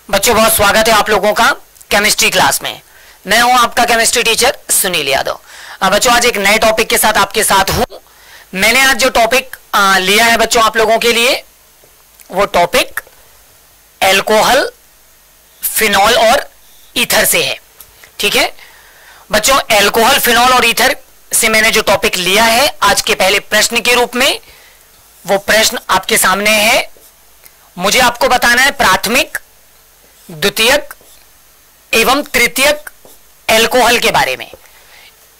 बच्चों बहुत स्वागत है आप लोगों का केमिस्ट्री क्लास में। मैं हूं आपका केमिस्ट्री टीचर सुनील यादव। बच्चों आज एक नए टॉपिक के साथ आपके साथ हूं। मैंने आज जो टॉपिक लिया है बच्चों आप लोगों के लिए वो टॉपिक एल्कोहल, फिनॉल और ईथर से है। ठीक है बच्चों, एल्कोहल, फिनॉल और ईथर से मैंने जो टॉपिक लिया है आज के पहले प्रश्न के रूप में, वो प्रश्न आपके सामने है। मुझे आपको बताना है प्राथमिक, द्वितीयक एवं तृतीयक एल्कोहल के बारे में।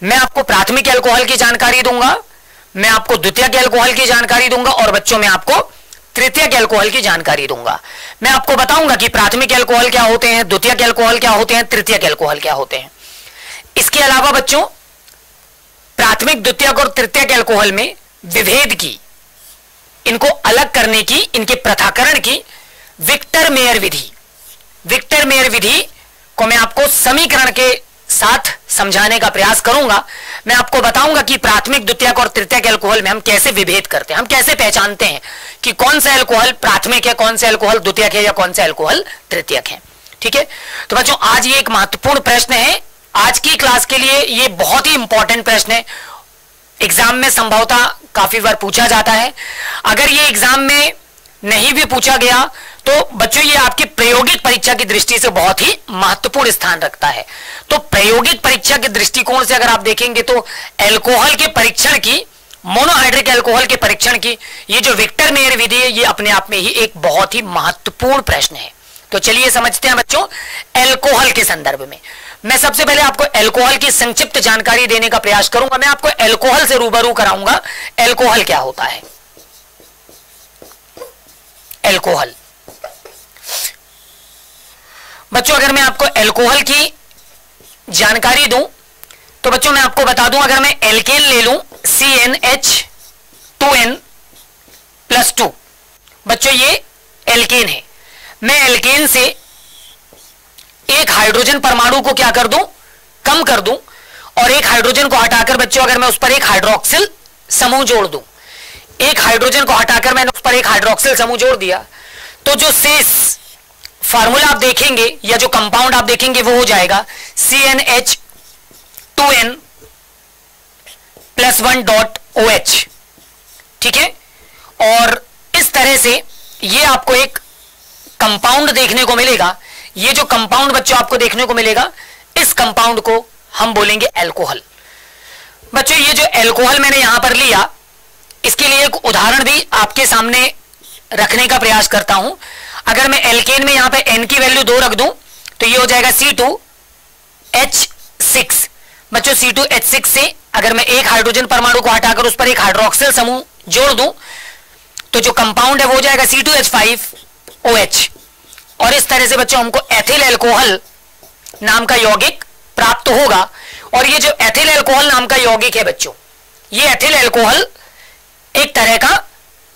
मैं आपको प्राथमिक एल्कोहल की जानकारी दूंगा, मैं आपको द्वितीयक एल्कोहल की जानकारी दूंगा और बच्चों मैं आपको तृतीयक एल्कोहल की जानकारी दूंगा। मैं आपको बताऊंगा कि प्राथमिक एल्कोहल क्या होते हैं, द्वितीयक एल्कोहल क्या होते हैं, तृतीयक एल्कोहल क्या होते हैं। इसके अलावा बच्चों प्राथमिक, द्वितीयक और तृतीयक एल्कोहल में विभेद की, इनको अलग करने की, इनके पृथक्करण की विक्टर मेयर विधि, विक्टर मेयर विधि को मैं आपको समीकरण के साथ समझाने का प्रयास करूंगा। मैं आपको बताऊंगा कि प्राथमिक, द्वितीयक और तृतीयक एल्कोहल में हम कैसे विभेद करते हैं, हम कैसे पहचानते हैं कि कौन सा एल्कोहल प्राथमिक है, कौन सा एल्कोहल द्वितीयक है या कौन सा एल्कोहल तृतीयक है। ठीक है, तो बच्चों आज ये एक महत्वपूर्ण प्रश्न है। आज की क्लास के लिए ये बहुत ही इंपॉर्टेंट प्रश्न है। एग्जाम में संभवतः काफी बार पूछा जाता है। अगर ये एग्जाम में नहीं भी पूछा गया तो बच्चों ये आपकी प्रायोगिक परीक्षा की दृष्टि से बहुत ही महत्वपूर्ण स्थान रखता है। तो प्रायोगिक परीक्षा के दृष्टिकोण से अगर आप देखेंगे तो एल्कोहल के परीक्षण की, मोनोहाइड्रिक एल्कोहल के परीक्षण की ये जो विक्टर मेयर विधि है, ये अपने आप में ही एक बहुत ही महत्वपूर्ण प्रश्न है। तो चलिए समझते हैं बच्चों एल्कोहल के संदर्भ में। मैं सबसे पहले आपको एल्कोहल की संक्षिप्त जानकारी देने का प्रयास करूंगा। मैं आपको एल्कोहल से रूबरू कराऊंगा। एल्कोहल क्या होता है? एल्कोहल बच्चों अगर मैं आपको एल्कोहल की जानकारी दूं तो बच्चों मैं आपको बता दूं, अगर मैं एल्केन ले लूं CnH2n+2, बच्चों ये एल्केन है। मैं एल्केन से एक हाइड्रोजन परमाणु को क्या कर दूं, कम कर दूं, और एक हाइड्रोजन को हटाकर बच्चों अगर मैं उस पर एक हाइड्रोक्सिल समूह जोड़ दूं, एक हाइड्रोजन को हटाकर मैंने उस पर एक हाइड्रोक्सिल समूह जोड़ दिया, तो जो शेष फार्मूला आप देखेंगे या जो कंपाउंड आप देखेंगे वो हो जाएगा CnH2n+1.OH। ठीक है, और इस तरह से ये आपको एक कंपाउंड देखने को मिलेगा। ये जो कंपाउंड बच्चों आपको देखने को मिलेगा, इस कंपाउंड को हम बोलेंगे एल्कोहल। बच्चों ये जो एल्कोहल मैंने यहां पर लिया, इसके लिए एक उदाहरण भी आपके सामने रखने का प्रयास करता हूं। अगर मैं एल्केन में यहां पे N की वैल्यू 2 रख दूं तो ये हो जाएगा C2H6। बच्चों C2H6 से अगर मैं एक हाइड्रोजन परमाणु को हटाकर उस पर एक हाइड्रोक्सिल समूह जोड़ दूं तो जो कंपाउंड है वो हो जाएगा C2H5OH। और इस तरह से बच्चों हमको एथिल एल्कोहल नाम का यौगिक प्राप्त होगा। और ये जो एथिल एल्कोहल नाम का यौगिक है बच्चों, ये एथिल एल्कोहल एक तरह का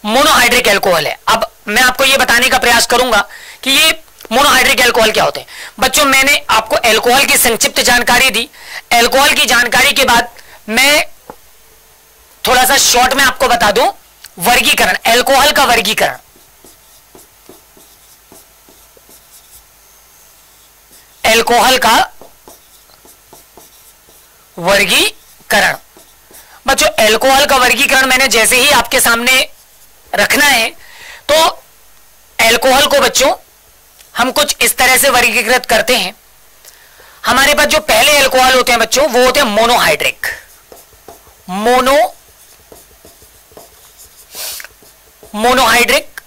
मोनोहाइड्रिक एल्कोहल है। अब मैं आपको यह बताने का प्रयास करूंगा कि ये मोनोहाइड्रिक एल्कोहल क्या होते हैं। बच्चों मैंने आपको एल्कोहल की संक्षिप्त जानकारी दी। एल्कोहल की जानकारी के बाद मैं थोड़ा सा शॉर्ट में आपको बता दूं वर्गीकरण, एल्कोहल का वर्गीकरण। एल्कोहल का वर्गीकरण बच्चों, एल्कोहल का वर्गीकरण मैंने जैसे ही आपके सामने रखना है तो एल्कोहल को बच्चों हम कुछ इस तरह से वर्गीकृत करते हैं। हमारे पास जो पहले एल्कोहल होते हैं बच्चों वो होते हैं मोनोहाइड्रिक, मोनोहाइड्रिक।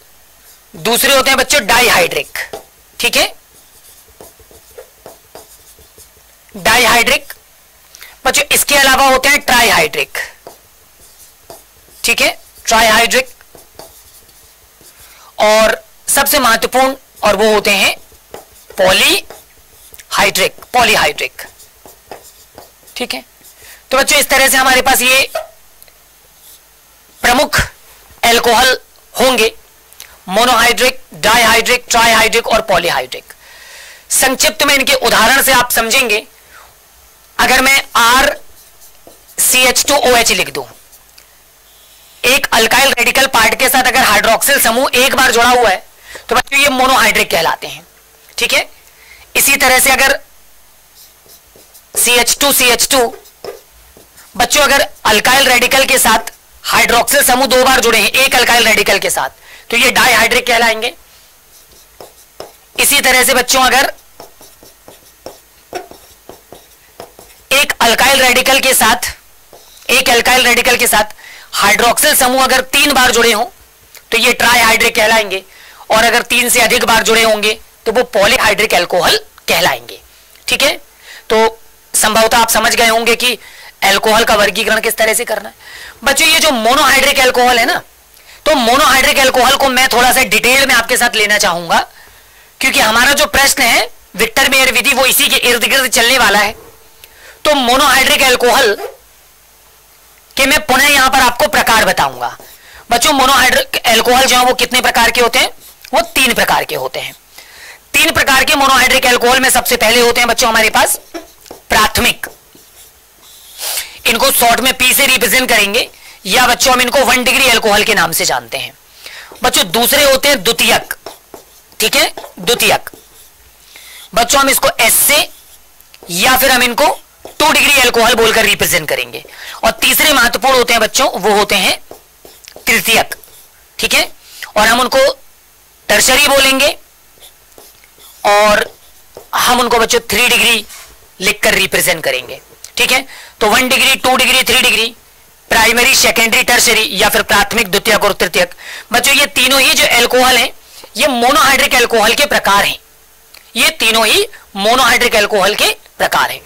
दूसरे होते हैं बच्चों डाइहाइड्रिक। ठीक है, डाइहाइड्रिक। बच्चों इसके अलावा होते हैं ट्राइहाइड्रिक। ठीक है, ट्राइहाइड्रिक। और सबसे महत्वपूर्ण और वो होते हैं पॉलीहाइड्रिक, पॉलीहाइड्रिक। ठीक है, तो बच्चों इस तरह से हमारे पास ये प्रमुख एल्कोहल होंगे, मोनोहाइड्रिक, डाइहाइड्रिक, ट्राइहाइड्रिक और पॉलीहाइड्रिक। संक्षिप्त में इनके उदाहरण से आप समझेंगे। अगर मैं RCH2OH लिख दूं, एक अल्काइल रेडिकल पार्ट के साथ अगर हाइड्रोक्सिल समूह एक बार जुड़ा हुआ है तो बच्चों ये मोनोहाइड्रिक कहलाते हैं। ठीक है। इसी तरह से अगर CH2 बच्चों अगर अल्काइल रेडिकल के साथ हाइड्रोक्सिल समूह 2 बार जुड़े हैं एक अल्काइल रेडिकल के साथ, तो ये डाइहाइड्रिक कहलाएंगे। इसी तरह से बच्चों अगर एक अल्काइल रेडिकल के साथ हाइड्रोक्सिल समूह अगर 3 बार जुड़े हों तो ये ट्राइहाइड्रिक कहलाएंगे, और अगर 3 से अधिक बार जुड़े होंगे तो वो पॉलीहाइड्रिक अल्कोहल कहलाएंगे। ठीक है, तो संभवतः आप समझ गए होंगे कि अल्कोहल का वर्गीकरण किस तरह से करना है। बच्चों ये जो मोनोहाइड्रिक अल्कोहल है ना, तो मोनोहाइड्रिक अल्कोहल को मैं थोड़ा सा डिटेल में आपके साथ लेना चाहूंगा, क्योंकि हमारा जो प्रश्न है विक्टर मेयर विधि वो इसी के इर्द गिर्द चलने वाला है। तो मोनोहाइड्रिक अल्कोहल के मैं पुनः यहां पर आपको प्रकार बताऊंगा। बच्चों मोनोहाइड्रिक अल्कोहल जो है वो कितने प्रकार के होते हैं? वो 3 प्रकार के होते हैं। 3 प्रकार के मोनोहाइड्रिक अल्कोहल में सबसे पहले होते हैं बच्चों हमारे पास प्राथमिक, इनको शॉर्ट में P से रिप्रेजेंट करेंगे, या बच्चों हम इनको 1 डिग्री अल्कोहल के नाम से जानते हैं। बच्चों दूसरे होते हैं द्वितीयक, ठीक है, द्वितीयक बच्चों हम इसको S से या फिर हम इनको 2 डिग्री अल्कोहल बोलकर रिप्रेजेंट करेंगे। और तीसरे महत्वपूर्ण होते हैं बच्चों वो होते हैं तृतीयक, ठीक है, और हम उनको टर्शरी बोलेंगे, और हम उनको बच्चों 3 डिग्री लिखकर रिप्रेजेंट करेंगे। ठीक है, तो 1 degree 2 degree 3 degree, primary secondary tertiary, या फिर प्राथमिक द्वितीयक और तृतीयक। बच्चों ये तीनों ही जो अल्कोहल हैं ये मोनोहाइड्रिक अल्कोहल के प्रकार हैं। ये तीनों ही मोनोहाइड्रिक अल्कोहल के प्रकार हैं।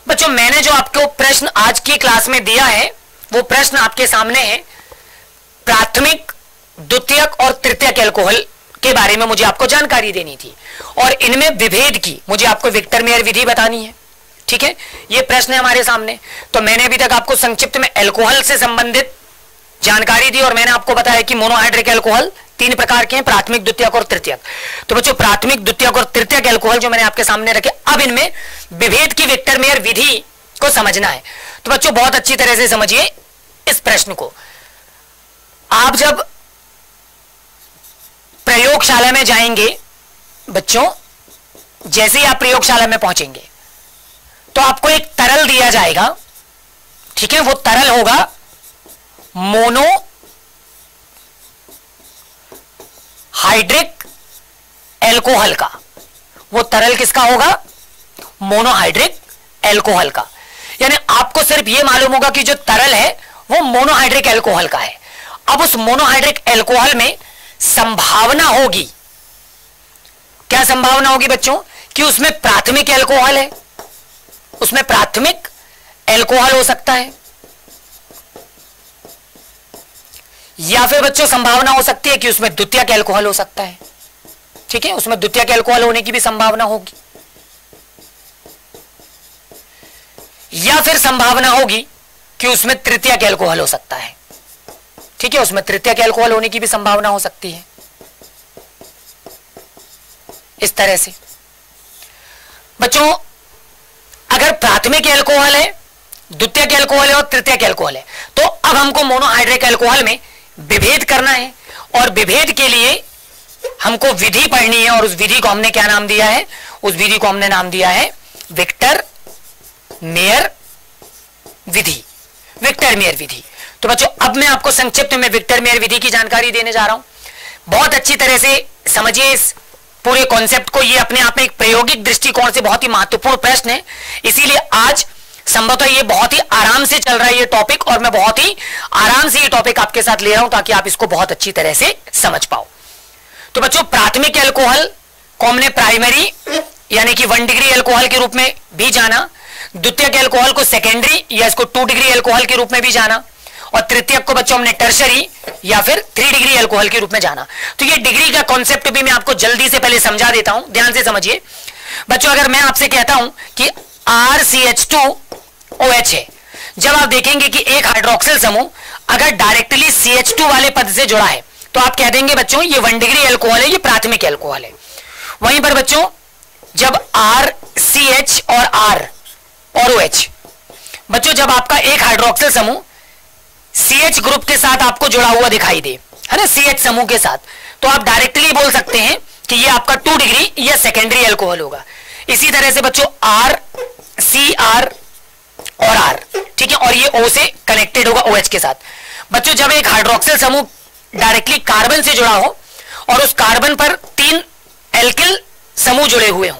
बच्चों मैंने जो आपको प्रश्न आज की क्लास में दिया है वो प्रश्न आपके सामने है। प्राथमिक, द्वितीयक और तृतीयक अल्कोहल के बारे में मुझे आपको जानकारी देनी थी, और इनमें विभेद की मुझे आपको विक्टर मेयर विधि बतानी है। ठीक है, ये प्रश्न है हमारे सामने। तो मैंने अभी तक आपको संक्षिप्त में अल्कोहल से संबंधित जानकारी दी, और मैंने आपको बताया कि मोनोहाइड्रिक अल्कोहल 3 प्रकार के हैं, प्राथमिक, द्वितीयक और तृतीयक। तो बच्चों प्राथमिक, द्वितीयक और तृतीयक अल्कोहल जो मैंने आपके सामने रखे, अब इनमें विभेद की विक्टर मेयर विधि को समझना है। तो बच्चों बहुत अच्छी तरह से समझिए इस प्रश्न को। आप जब प्रयोगशाला में जाएंगे बच्चों, जैसे ही आप प्रयोगशाला में पहुंचेंगे तो आपको एक तरल दिया जाएगा। ठीक है, वो तरल होगा मोनो हाइड्रिक अल्कोहल का। वो तरल किसका होगा? मोनोहाइड्रिक अल्कोहल का। यानी आपको सिर्फ ये मालूम होगा कि जो तरल है वो मोनोहाइड्रिक अल्कोहल का है। अब उस मोनोहाइड्रिक अल्कोहल में संभावना होगी, क्या संभावना होगी बच्चों? कि उसमें प्राथमिक अल्कोहल है, उसमें प्राथमिक अल्कोहल हो सकता है, या फिर बच्चों संभावना हो सकती है कि उसमें द्वितीयक अल्कोहल हो सकता है। ठीक है, उसमें द्वितीयक अल्कोहल होने की भी संभावना होगी, या फिर संभावना होगी कि उसमें तृतीयक अल्कोहल हो सकता है। ठीक है, उसमें तृतीयक अल्कोहल होने की भी संभावना हो सकती है। इस तरह से बच्चों अगर प्राथमिक अल्कोहल है, द्वितीयक अल्कोहल है और तृतीयक अल्कोहल है, तो अब हमको मोनोहाइड्रिक अल्कोहल में विभेद करना है, और विभेद के लिए हमको विधि पढ़नी है। और उस विधि को हमने क्या नाम दिया है? उस विधि को हमने नाम दिया है विक्टर मेयर विधि। विक्टर मेयर विधि। तो बच्चों अब मैं आपको संक्षिप्त में विक्टर मेयर विधि की जानकारी देने जा रहा हूं। बहुत अच्छी तरह से समझिए इस पूरे कॉन्सेप्ट को। ये अपने आप में एक प्रायोगिक दृष्टिकोण से बहुत ही महत्वपूर्ण प्रश्न है, इसीलिए आज संभवतः ये बहुत ही आराम से चल रहा है ये टॉपिक, और मैं बहुत ही आराम से ये टॉपिक आपके साथ ले रहा हूं ताकि आप इसको बहुत अच्छी तरह से समझ पाओ। तो बच्चों प्राथमिक अल्कोहल को हमने प्राइमरी यानी कि 1 डिग्री अल्कोहल के रूप में भी जाना, द्वितीयक अल्कोहल को सेकेंडरी या इसको 2 डिग्री अल्कोहल के रूप में भी जाना, और तृतीयक को बच्चों हमने टर्शरी या फिर 3 डिग्री अल्कोहल के रूप में जाना। तो ये डिग्री का कॉन्सेप्ट भी मैं आपको जल्दी से पहले समझा देता हूं, ध्यान से समझिए बच्चों। अगर मैं आपसे कहता हूं कि RCH2OH है, जब आप देखेंगे कि एक हाइड्रोक्सिल समूह अगर डायरेक्टली CH2 वाले पद से जुड़ा है तो आप कह देंगे बच्चों ये 1 डिग्री अल्कोहल है, ये प्राथमिक अल्कोहल है। वहीं पर बच्चों जब RCH और R और OH, बच्चों जब आपका एक हाइड्रोक्सिल समूह CH ग्रुप के साथ आपको जुड़ा हुआ दिखाई दे, है ना, CH समूह के साथ, तो आप डायरेक्टली बोल सकते हैं कि ये आपका 2 डिग्री या सेकेंडरी एल्कोहल होगा। इसी तरह से बच्चों R, CR और R, ठीक है, और ये O से कनेक्टेड होगा OH के साथ। बच्चों जब एक हाइड्रोक्सिल समूह डायरेक्टली कार्बन से जुड़ा हो और उस कार्बन पर 3 एल्किल समूह जुड़े हुए हों,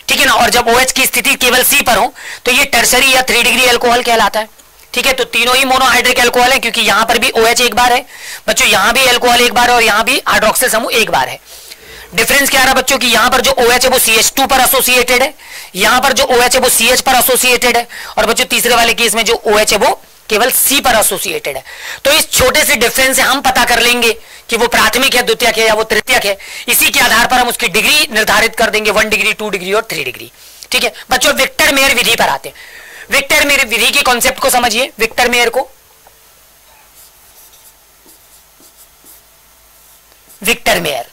ठीक है ना, और जब OH की स्थिति केवल C पर हो तो ये टर्सरी या 3 डिग्री एल्कोहल कहलाता है, ठीक है। तो तीनों ही मोनोहाइड्रिक एल्कोहल है, क्योंकि यहां पर भी OH एक बार है बच्चों, यहां भी एल्कोहल एक बार है और यहां भी हाइड्रोक्सिल समूह एक बार है। डिफरेंस क्या रहा बच्चों कि यहां पर जो OH है वो CH2 पर एसोसिएटेड है, यहां पर जो OH है वो CH पर एसोसिएटेड है, और बच्चों तीसरे वाले केस में जो OH है वो केवल C पर एसोसिएटेड है। तो इस छोटे से डिफरेंस से हम पता कर लेंगे कि वो प्राथमिक है, द्वितीयक है या वो तृतीयक है। इसी के आधार पर हम उसकी डिग्री निर्धारित कर देंगे, 1 डिग्री, 2 डिग्री और 3 डिग्री, ठीक है। बच्चों विक्टर मेयर विधि पर आते हैं। विक्टर मेयर विधि के कॉन्सेप्ट को समझिए। विक्टर मेयर को, विक्टर मेयर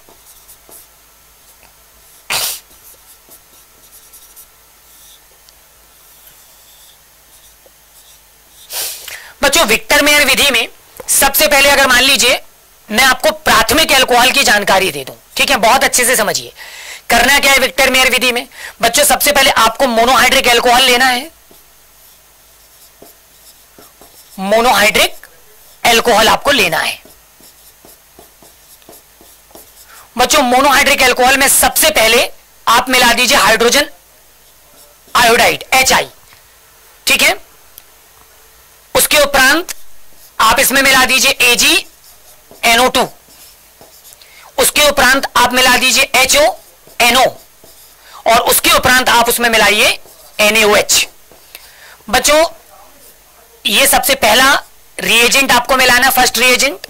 बच्चों विक्टर मेयर विधि में सबसे पहले अगर मान लीजिए मैं आपको प्राथमिक एल्कोहल की जानकारी दे दूं, ठीक है, बहुत अच्छे से समझिए। करना क्या है विक्टर मेयर विधि में बच्चों, सबसे पहले आपको मोनोहाइड्रिक एल्कोहल लेना है। मोनोहाइड्रिक एल्कोहल आपको लेना है बच्चों। मोनोहाइड्रिक एल्कोहल में सबसे पहले आप मिला दीजिए हाइड्रोजन आयोडाइड HI, ठीक है। उसके उपरांत आप इसमें मिला दीजिए AgNO2, उसके उपरांत आप मिला दीजिए HONO, और उसके उपरांत आप उसमें मिलाइए NaOH। बच्चों ये सबसे पहला रिएजेंट आपको मिलाना है, फर्स्ट रिएजेंट।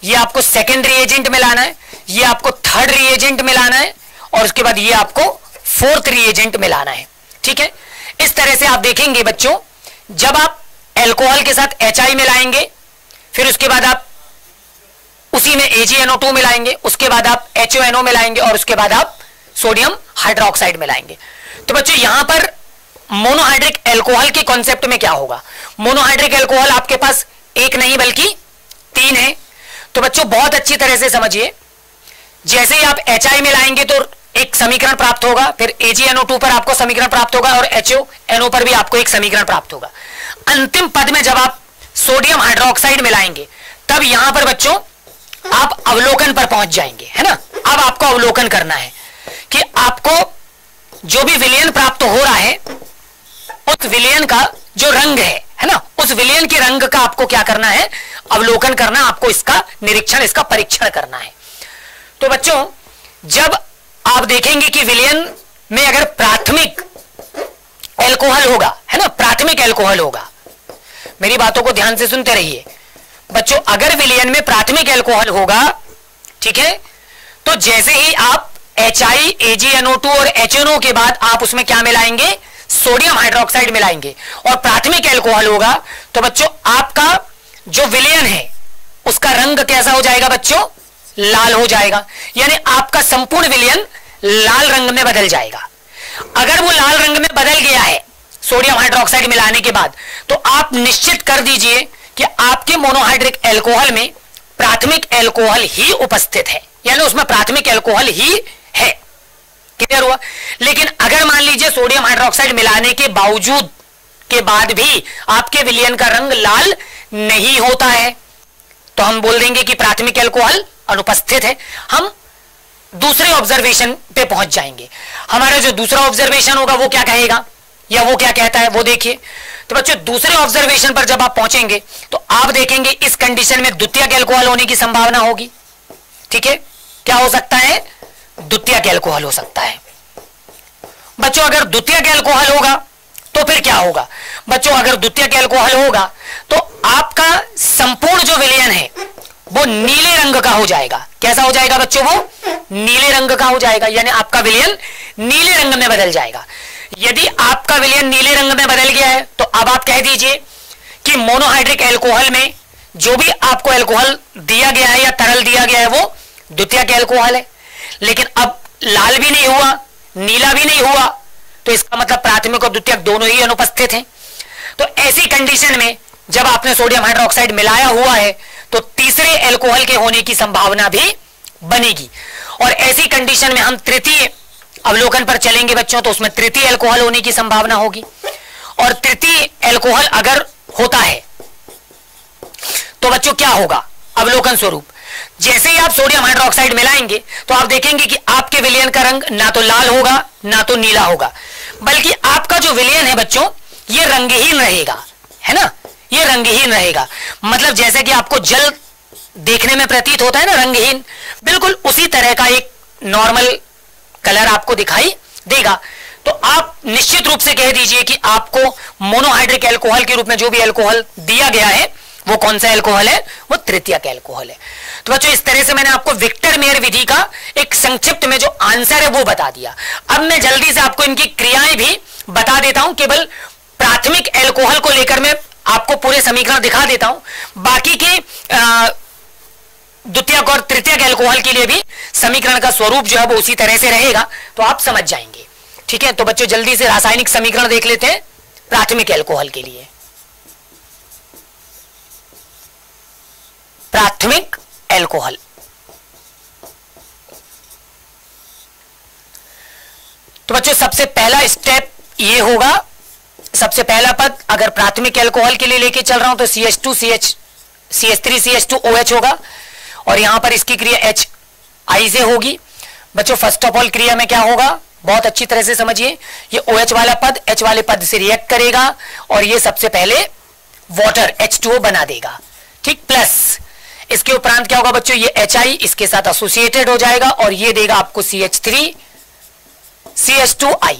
ये आपको सेकंड रिएजेंट मिलाना है, ये आपको थर्ड रिएजेंट मिलाना है, और उसके बाद ये आपको फोर्थ रिएजेंट मिलाना है, ठीक है। इस तरह से आप देखेंगे बच्चों, जब आप एल्कोहल के साथ HI मिलाएंगे, फिर उसके बाद आप उसी में AgNO2 मिलाएंगे, उसके बाद आप HONO मिलाएंगे, और उसके बाद आप सोडियम हाइड्रोक्साइड मिलाएंगे। तो बच्चों यहां पर मोनोहाइड्रिक एल्कोहल के कॉन्सेप्ट में क्या होगा, मोनोहाइड्रिक एल्कोहल आपके पास एक नहीं बल्कि 3 है। तो बच्चों बहुत अच्छी तरह से समझिए, जैसे ही आप HI मिलाएंगे तो एक समीकरण प्राप्त होगा, फिर AgNO2 पर आपको समीकरण प्राप्त होगा, और HONO पर भी आपको एक समीकरण प्राप्त होगा। अंतिम पद में जब आप सोडियम हाइड्रोक्साइड मिलाएंगे तब यहां पर बच्चों आप अवलोकन पर पहुंच जाएंगे, है ना। अब आपको अवलोकन करना है कि आपको जो भी विलयन प्राप्त हो रहा है उस विलयन का जो रंग है ना, उस विलयन के रंग का आपको क्या करना है, अवलोकन करना, आपको इसका निरीक्षण, इसका परीक्षण करना है। तो बच्चों जब आप देखेंगे कि विलयन में अगर प्राथमिक एल्कोहल होगा, है ना, प्राथमिक एल्कोहल होगा, मेरी बातों को ध्यान से सुनते रहिए बच्चों, अगर विलयन में प्राथमिक एल्कोहल होगा, ठीक है, तो जैसे ही आप HI, AgNO2 और HNO के बाद आप उसमें क्या मिलाएंगे, सोडियम हाइड्रोक्साइड मिलाएंगे, और प्राथमिक एल्कोहल होगा, तो बच्चों आपका जो विलयन है उसका रंग कैसा हो जाएगा बच्चों, लाल हो जाएगा, यानी आपका संपूर्ण विलयन लाल रंग में बदल जाएगा। अगर वो लाल रंग में बदल गया है सोडियम हाइड्रोक्साइड मिलाने के बाद, तो आप निश्चित कर दीजिए कि आपके मोनोहाइड्रिक एल्कोहल में प्राथमिक एल्कोहल ही उपस्थित है, यानी उसमें प्राथमिक एल्कोहल ही है। क्लियर हुआ। लेकिन अगर मान लीजिए सोडियम हाइड्रोक्साइड मिलाने के बावजूद के बाद भी आपके विलयन का रंग लाल नहीं होता है, तो हम बोल देंगे कि प्राथमिक एल्कोहल अनुपस्थित है। हम दूसरे ऑब्जर्वेशन पे पहुंच जाएंगे। हमारा जो दूसरा ऑब्जर्वेशन होगा वो क्या कहेगा या वो क्या कहता है वो देखिए। तो बच्चों दूसरे ऑब्जर्वेशन पर जब आप पहुंचेंगे तो आप देखेंगे इस कंडीशन में द्वितीयक एल्कोहल होने की संभावना होगी। ठीक है, क्या हो सकता है, द्वितीयक एल्कोहल हो सकता है। बच्चों अगर द्वितीयक एल्कोहल होगा तो फिर क्या होगा, बच्चों अगर द्वितीयक एल्कोहल होगा तो आपका संपूर्ण जो विलयन है वो नीले रंग का हो जाएगा। कैसा हो जाएगा बच्चों, वो नीले रंग का हो जाएगा, यानी आपका विलयन नीले रंग में बदल जाएगा। यदि आपका विलयन नीले रंग में बदल गया है तो अब आप कह दीजिए कि मोनोहाइड्रिक एल्कोहल में जो भी आपको एल्कोहल दिया गया है या तरल दिया गया है वो द्वितीयक एल्कोहल है। लेकिन अब लाल भी नहीं हुआ, नीला भी नहीं हुआ, तो इसका मतलब प्राथमिक और द्वितीयक दोनों ही अनुपस्थित हैं। तो ऐसी कंडीशन में जब आपने सोडियम हाइड्रोक्साइड मिलाया हुआ है तो तीसरे एल्कोहल के होने की संभावना भी बनेगी। और ऐसी कंडीशन में हम तृतीय अवलोकन पर चलेंगे बच्चों, तो उसमें तृतीय अल्कोहल होने की संभावना होगी। और तृतीय अल्कोहल अगर होता है तो बच्चों क्या होगा अवलोकन स्वरूप, जैसे ही आप सोडियम हाइड्रोक्साइड मिलाएंगे तो आप देखेंगे कि आपके विलयन का रंग ना तो लाल होगा ना तो नीला होगा, बल्कि आपका जो विलयन है बच्चों ये रंगहीन रहेगा, है ना, ये रंगहीन रहेगा। मतलब जैसे कि आपको जल देखने में प्रतीत होता है ना रंगहीन, बिल्कुल उसी तरह का एक नॉर्मल कलर आपको दिखाई देगा। तो आप निश्चित रूप से कह दीजिए कि आपको मोनोहाइड्रिक अल्कोहल के रूप में जो भी अल्कोहल दिया गया है वो कौन सा अल्कोहल है, वो तृतीयक अल्कोहल है। तो बच्चों इस तरह से मैंने आपको विक्टर मेयर विधि का एक संक्षिप्त में जो आंसर है वो बता दिया। अब मैं जल्दी से आपको इनकी क्रियाएं भी बता देता हूं। केवल प्राथमिक अल्कोहल को लेकर मैं आपको पूरे समीकरण दिखा देता हूं, बाकी के द्वितीयक और तृतीयक अल्कोहल के लिए भी समीकरण का स्वरूप जो है वो उसी तरह से रहेगा, तो आप समझ जाएंगे। ठीक है, तो बच्चों जल्दी से रासायनिक समीकरण देख लेते हैं प्राथमिक अल्कोहल के लिए। प्राथमिक अल्कोहल, तो बच्चों सबसे पहला स्टेप ये होगा, सबसे पहला पद अगर प्राथमिक अल्कोहल के लिए लेके चल रहा हूं तो CH3CH2OH होगा, और यहां पर इसकी क्रिया HI से होगी। बच्चों फर्स्ट ऑफ ऑल क्रिया में क्या होगा बहुत अच्छी तरह से समझिए, ये OH वाला पद H वाले पद से रिएक्ट करेगा और ये सबसे पहले वाटर H2O बना देगा। ठीक, प्लस इसके उपरांत क्या होगा बच्चों, ये HI इसके साथ एसोसिएटेड हो जाएगा और ये देगा आपको CH3CH2I।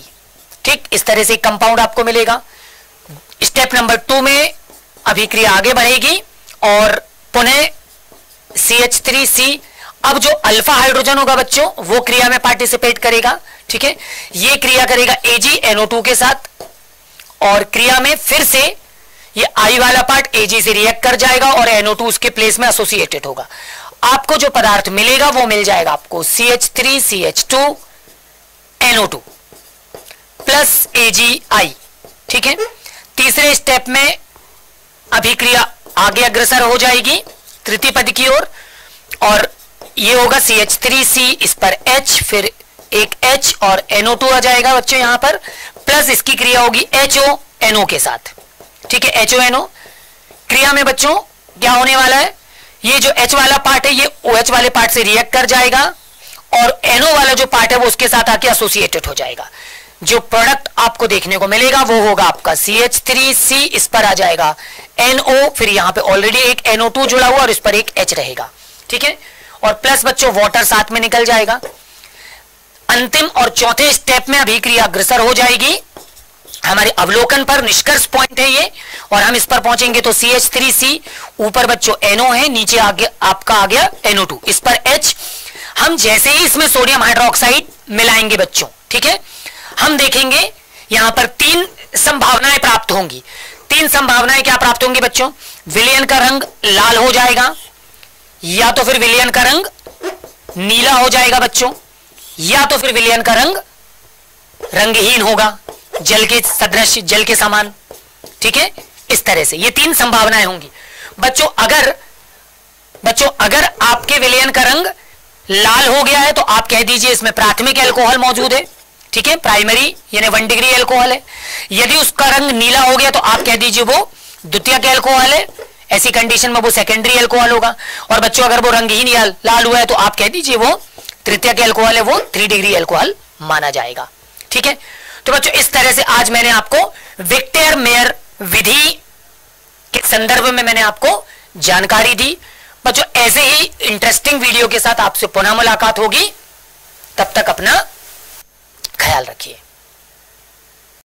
ठीक, इस तरह से कंपाउंड आपको मिलेगा। स्टेप नंबर 2 में अभिक्रिया आगे बढ़ेगी और पुनः CH3C, अब जो अल्फा हाइड्रोजन होगा बच्चों वो क्रिया में पार्टिसिपेट करेगा। ठीक है, ये क्रिया करेगा AgNO2 के साथ और क्रिया में फिर से ये I वाला पार्ट Ag से रिएक्ट कर जाएगा और NO2 उसके प्लेस में एसोसिएटेड होगा। आपको जो पदार्थ मिलेगा वो मिल जाएगा आपको CH3CH2NO2 प्लस AgI। ठीक है, तीसरे स्टेप में अभिक्रिया आगे अग्रसर हो जाएगी तृतीय पद की ओर और ये होगा CH3C, इस पर H, फिर एक H और NO2 आ जाएगा बच्चों यहां पर, प्लस इसकी क्रिया होगी HONO के साथ। ठीक है, HONO क्रिया में बच्चों क्या होने वाला है, ये जो H वाला पार्ट है ये OH वाले पार्ट से रिएक्ट कर जाएगा और NO वाला जो पार्ट है वो उसके साथ आके एसोसिएटेड हो जाएगा। जो प्रोडक्ट आपको देखने को मिलेगा वो होगा आपका CH3C, इस पर आ जाएगा NO, फिर यहां पे ऑलरेडी एक NO2 जुड़ा हुआ और इस पर एक H रहेगा। ठीक है, और प्लस बच्चों वाटर साथ में निकल जाएगा। अंतिम और चौथे स्टेप में अभिक्रिया अग्रसर हो जाएगी हमारे अवलोकन पर, निष्कर्ष पॉइंट है ये, और हम इस पर पहुंचेंगे तो CH3C, ऊपर बच्चों NO है, नीचे आगे आपका आ गया NO2, इस पर H। हम जैसे ही इसमें सोडियम हाइड्रोक्साइड मिलाएंगे बच्चों, ठीक है, हम देखेंगे यहां पर 3 संभावनाएं प्राप्त होंगी। 3 संभावनाएं क्या प्राप्त होंगी बच्चों, विलयन का रंग लाल हो जाएगा, या तो फिर विलयन का रंग नीला हो जाएगा बच्चों, या तो फिर विलयन का रंग रंगहीन होगा, जल के सदृश, जल के समान। ठीक है, इस तरह से ये 3 संभावनाएं होंगी बच्चों। अगर आपके विलयन का रंग लाल हो गया है तो आप कह दीजिए इसमें प्राथमिक अल्कोहल मौजूद है। ठीक है, प्राइमरी यानी 1 डिग्री अल्कोहल है। यदि उसका रंग नीला हो गया तो आप कह दीजिए वो द्वितीयक अल्कोहल है, ऐसी कंडीशन में वो सेकेंडरी अल्कोहल होगा। और बच्चों अगर वो रंगहीन या लाल हुआ है तो आप कह दीजिए वो तृतीयक अल्कोहल है, वो 3 डिग्री अल्कोहल माना जाएगा। ठीक है, तो बच्चों इस तरह से आज मैंने आपको विक्टर मेयर विधि के संदर्भ में मैंने आपको जानकारी दी। बच्चों ऐसे ही इंटरेस्टिंग वीडियो के साथ आपसे पुनः मुलाकात होगी, तब तक अपना ख्याल रखिए।